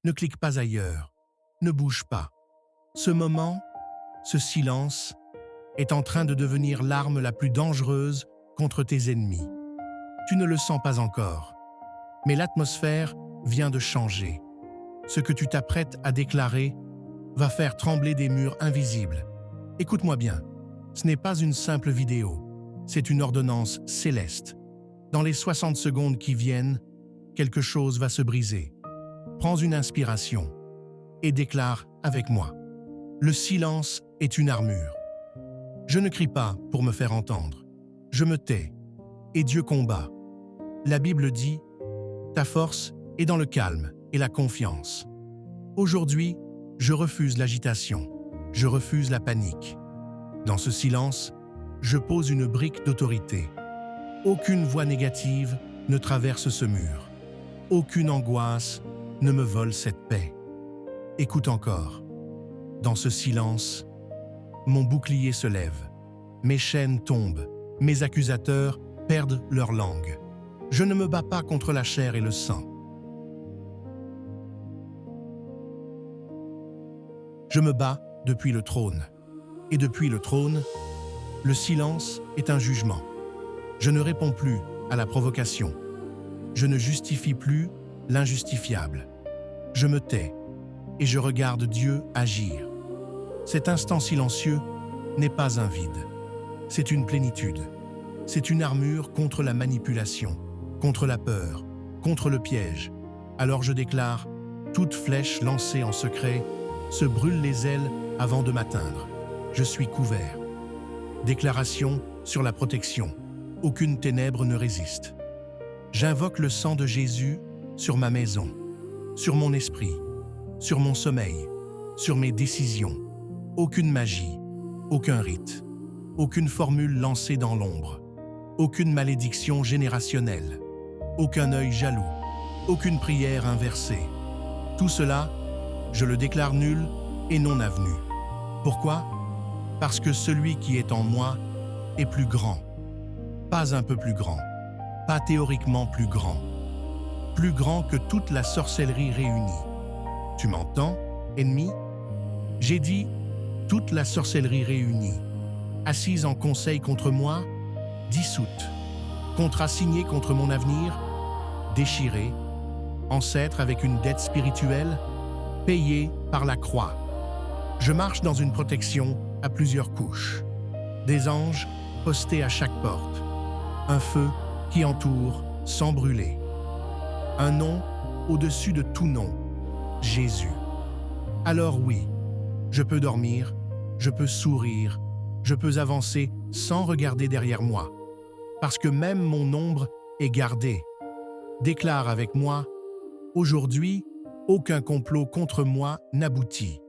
Ne clique pas ailleurs. Ne bouge pas. Ce moment, ce silence, est en train de devenir l'arme la plus dangereuse contre tes ennemis. Tu ne le sens pas encore, mais l'atmosphère vient de changer. Ce que tu t'apprêtes à déclarer va faire trembler des murs invisibles. Écoute-moi bien, ce n'est pas une simple vidéo, c'est une ordonnance céleste. Dans les 60 secondes qui viennent, quelque chose va se briser. Prends une inspiration et déclare avec moi. Le silence est une armure. Je ne crie pas pour me faire entendre. Je me tais et Dieu combat. La Bible dit « Ta force est dans le calme et la confiance ». Aujourd'hui, je refuse l'agitation. Je refuse la panique. Dans ce silence, je pose une brique d'autorité. Aucune voix négative ne traverse ce mur. Aucune angoisse ne me vole cette paix. Écoute encore. Dans ce silence, mon bouclier se lève. Mes chaînes tombent. Mes accusateurs perdent leur langue. Je ne me bats pas contre la chair et le sang. Je me bats depuis le trône. Et depuis le trône, le silence est un jugement. Je ne réponds plus à la provocation. Je ne justifie plus l'injustifiable. Je me tais et je regarde Dieu agir. Cet instant silencieux n'est pas un vide. C'est une plénitude. C'est une armure contre la manipulation, contre la peur, contre le piège. Alors je déclare, toute flèche lancée en secret se brûle les ailes avant de m'atteindre. Je suis couvert. Déclaration sur la protection. Aucune ténèbre ne résiste. J'invoque le sang de Jésus sur ma maison, sur mon esprit, sur mon sommeil, sur mes décisions. Aucune magie, aucun rite, aucune formule lancée dans l'ombre, aucune malédiction générationnelle, aucun œil jaloux, aucune prière inversée. Tout cela, je le déclare nul et non avenu. Pourquoi? Parce que celui qui est en moi est plus grand. Pas un peu plus grand, pas théoriquement plus grand que toute la sorcellerie réunie. Tu m'entends, ennemi? J'ai dit toute la sorcellerie réunie, assise en conseil contre moi, dissoute, contrat signé contre mon avenir, déchiré, ancêtre avec une dette spirituelle, payée par la croix. Je marche dans une protection à plusieurs couches. Des anges postés à chaque porte. Un feu qui entoure sans brûler. Un nom au-dessus de tout nom, Jésus. Alors oui, je peux dormir, je peux sourire, je peux avancer sans regarder derrière moi, parce que même mon ombre est gardée. Déclare avec moi, aujourd'hui, aucun complot contre moi n'aboutit.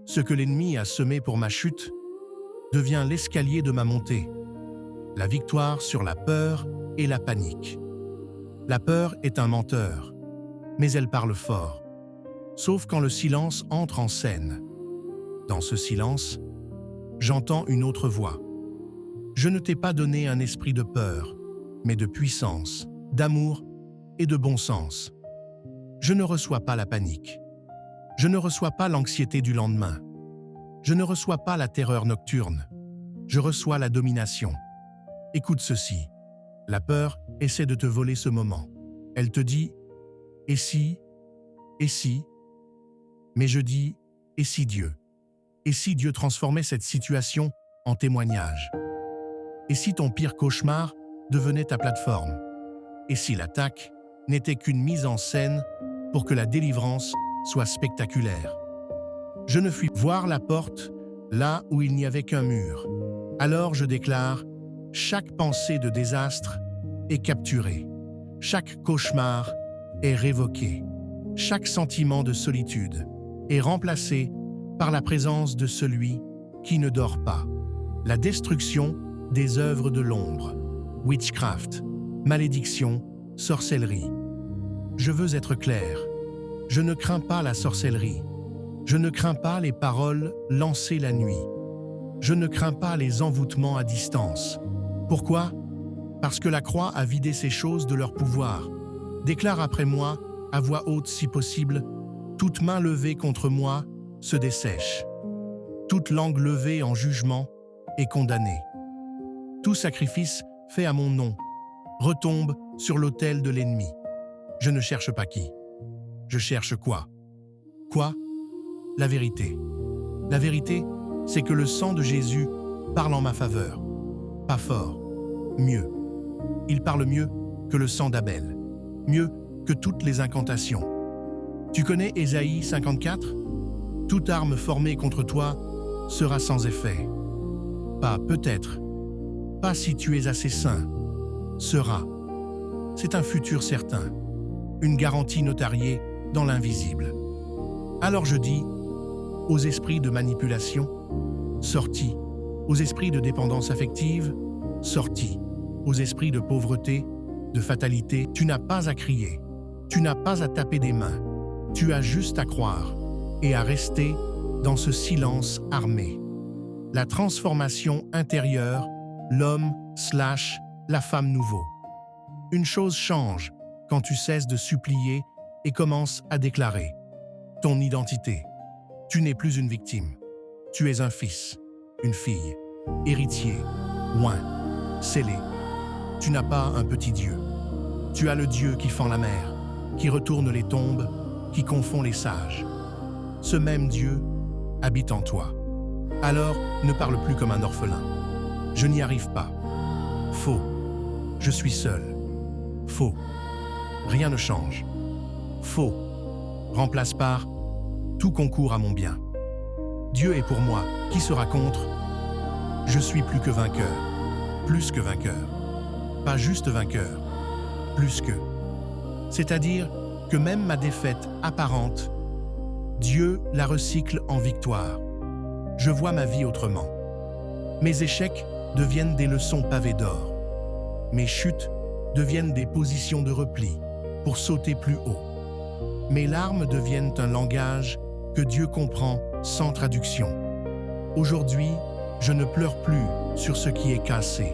Ce que l'ennemi a semé pour ma chute devient l'escalier de ma montée. La victoire sur la peur et la panique. La peur est un menteur, mais elle parle fort, sauf quand le silence entre en scène. Dans ce silence, j'entends une autre voix. Je ne t'ai pas donné un esprit de peur, mais de puissance, d'amour et de bon sens. Je ne reçois pas la panique. Je ne reçois pas l'anxiété du lendemain. Je ne reçois pas la terreur nocturne. Je reçois la domination. Écoute ceci. La peur essaie de te voler ce moment. Elle te dit « Et si ?» Mais je dis « Et si Dieu ?» Et si Dieu transformait cette situation en témoignage? Et si ton pire cauchemar devenait ta plateforme? Et si l'attaque n'était qu'une mise en scène pour que la délivrance soit spectaculaire? Je ne fuis voir la porte là où il n'y avait qu'un mur. Alors je déclare, chaque pensée de désastre est capturée. Chaque cauchemar est révoqué. Chaque sentiment de solitude est remplacé par la présence de celui qui ne dort pas. La destruction des œuvres de l'ombre, witchcraft, malédiction, sorcellerie. Je veux être clair. Je ne crains pas la sorcellerie. Je ne crains pas les paroles lancées la nuit. Je ne crains pas les envoûtements à distance. Pourquoi? Parce que la croix a vidé ces choses de leur pouvoir. Déclare après moi, à voix haute si possible, Toute main levée contre moi se dessèche. Toute langue levée en jugement est condamnée. Tout sacrifice fait à mon nom retombe sur l'autel de l'ennemi. Je ne cherche pas qui. Je cherche quoi? Quoi? La vérité. La vérité, c'est que le sang de Jésus parle en ma faveur. Pas fort, mieux. Il parle mieux que le sang d'Abel, mieux que toutes les incantations. Tu connais Ésaïe 54? Toute arme formée contre toi sera sans effet. Pas peut-être, pas si tu es assez saint. Sera. C'est un futur certain, une garantie notariée dans l'invisible. Alors je dis, aux esprits de manipulation, sortis, aux esprits de dépendance affective, sortis, aux esprits de pauvreté, de fatalité, tu n'as pas à crier, tu n'as pas à taper des mains, tu as juste à croire et à rester dans ce silence armé. La transformation intérieure, l'homme/la femme nouveau. Une chose change quand tu cesses de supplier et commences à déclarer ton identité. Tu n'es plus une victime. Tu es un fils, une fille, héritier, oint, scellé. Tu n'as pas un petit Dieu. Tu as le Dieu qui fend la mer, qui retourne les tombes, qui confond les sages. Ce même Dieu habite en toi. Alors, ne parle plus comme un orphelin. Je n'y arrive pas. Faux. Je suis seul. Faux. Rien ne change. Faux. Remplace par tout concourt à mon bien. Dieu est pour moi. Qui sera contre? Je suis plus que vainqueur. Plus que vainqueur. Pas juste vainqueur. Plus que. C'est-à-dire que même ma défaite apparente, Dieu la recycle en victoire. Je vois ma vie autrement. Mes échecs deviennent des leçons pavées d'or. Mes chutes deviennent des positions de repli pour sauter plus haut. Mes larmes deviennent un langage que Dieu comprend sans traduction. Aujourd'hui, je ne pleure plus sur ce qui est cassé.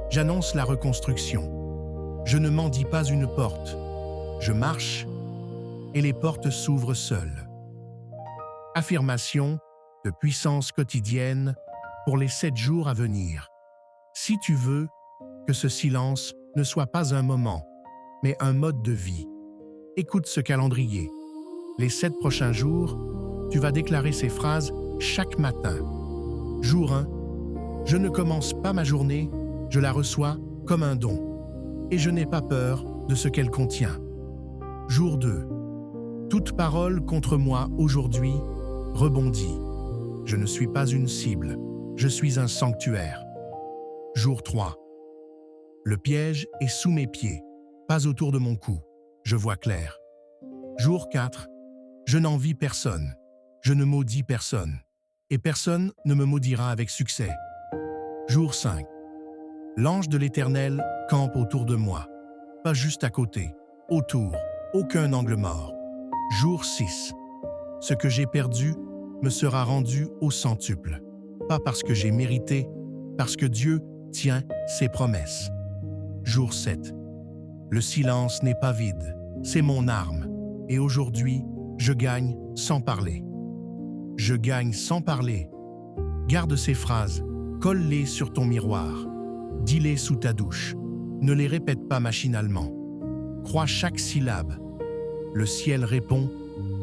J'annonce la reconstruction. Je ne mendie pas une porte. Je marche et les portes s'ouvrent seules. Affirmation de puissance quotidienne pour les 7 jours à venir. Si tu veux que ce silence ne soit pas un moment, mais un mode de vie, écoute ce calendrier. Les 7 prochains jours, tu vas déclarer ces phrases chaque matin. Jour 1, je ne commence pas ma journée, je la reçois comme un don, et je n'ai pas peur de ce qu'elle contient. Jour 2, toute parole contre moi aujourd'hui rebondit. Je ne suis pas une cible, je suis un sanctuaire. Jour 3, le piège est sous mes pieds, pas autour de mon cou, je vois clair. Jour 4, je n'envie personne, je ne maudis personne, et personne ne me maudira avec succès. Jour 5, l'ange de l'Éternel campe autour de moi, pas juste à côté, autour, aucun angle mort. Jour 6, ce que j'ai perdu me sera rendu au centuple, pas parce que j'ai mérité, parce que Dieu tient ses promesses. Jour 7, le silence n'est pas vide, c'est mon arme, et aujourd'hui, je gagne sans parler. Je gagne sans parler. Garde ces phrases, colle-les sur ton miroir, dis-les sous ta douche, ne les répète pas machinalement. Crois chaque syllabe. Le ciel répond,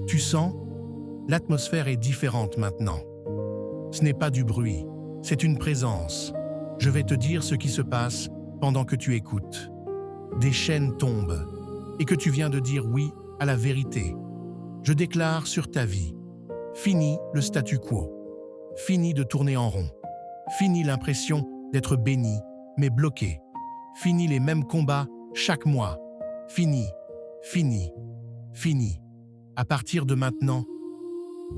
tu sens? L'atmosphère est différente maintenant. Ce n'est pas du bruit, c'est une présence. Je vais te dire ce qui se passe pendant que tu écoutes. Des chaînes tombent et que tu viens de dire oui à la vérité. Je déclare sur ta vie. Fini le statu quo. Fini de tourner en rond. Fini l'impression d'être béni, mais bloqué. Fini les mêmes combats chaque mois. Fini, fini, fini. À partir de maintenant,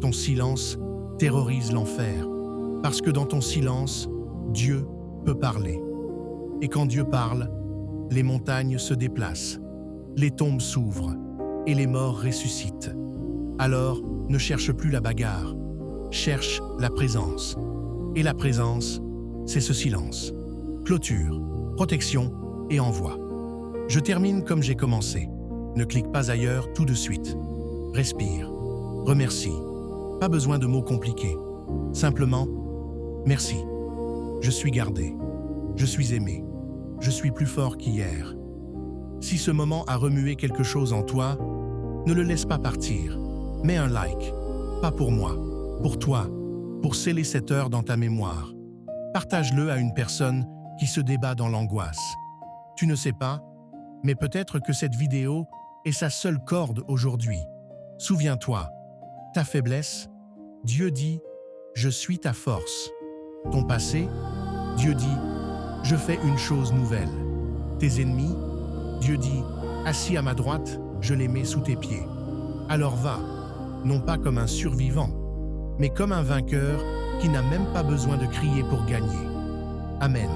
ton silence terrorise l'enfer. Parce que dans ton silence, Dieu peut parler. Et quand Dieu parle, les montagnes se déplacent, les tombes s'ouvrent et les morts ressuscitent. Alors, ne cherche plus la bagarre, cherche la présence. Et la présence, c'est ce silence. Clôture, protection et envoi. Je termine comme j'ai commencé. Ne clique pas ailleurs tout de suite. Respire. Remercie. Pas besoin de mots compliqués. Simplement, merci. Je suis gardé. Je suis aimé. Je suis plus fort qu'hier. Si ce moment a remué quelque chose en toi, ne le laisse pas partir. Mets un like. Pas pour moi, pour toi, pour sceller cette heure dans ta mémoire. Partage-le à une personne qui se débat dans l'angoisse. Tu ne sais pas, mais peut-être que cette vidéo est sa seule corde aujourd'hui. Souviens-toi, ta faiblesse, Dieu dit « Je suis ta force ». Ton passé, Dieu dit « Je fais une chose nouvelle ». Tes ennemis, Dieu dit « Assis à ma droite, je les mets sous tes pieds ». Alors va, non pas comme un survivant, mais comme un vainqueur qui n'a même pas besoin de crier pour gagner. Amen.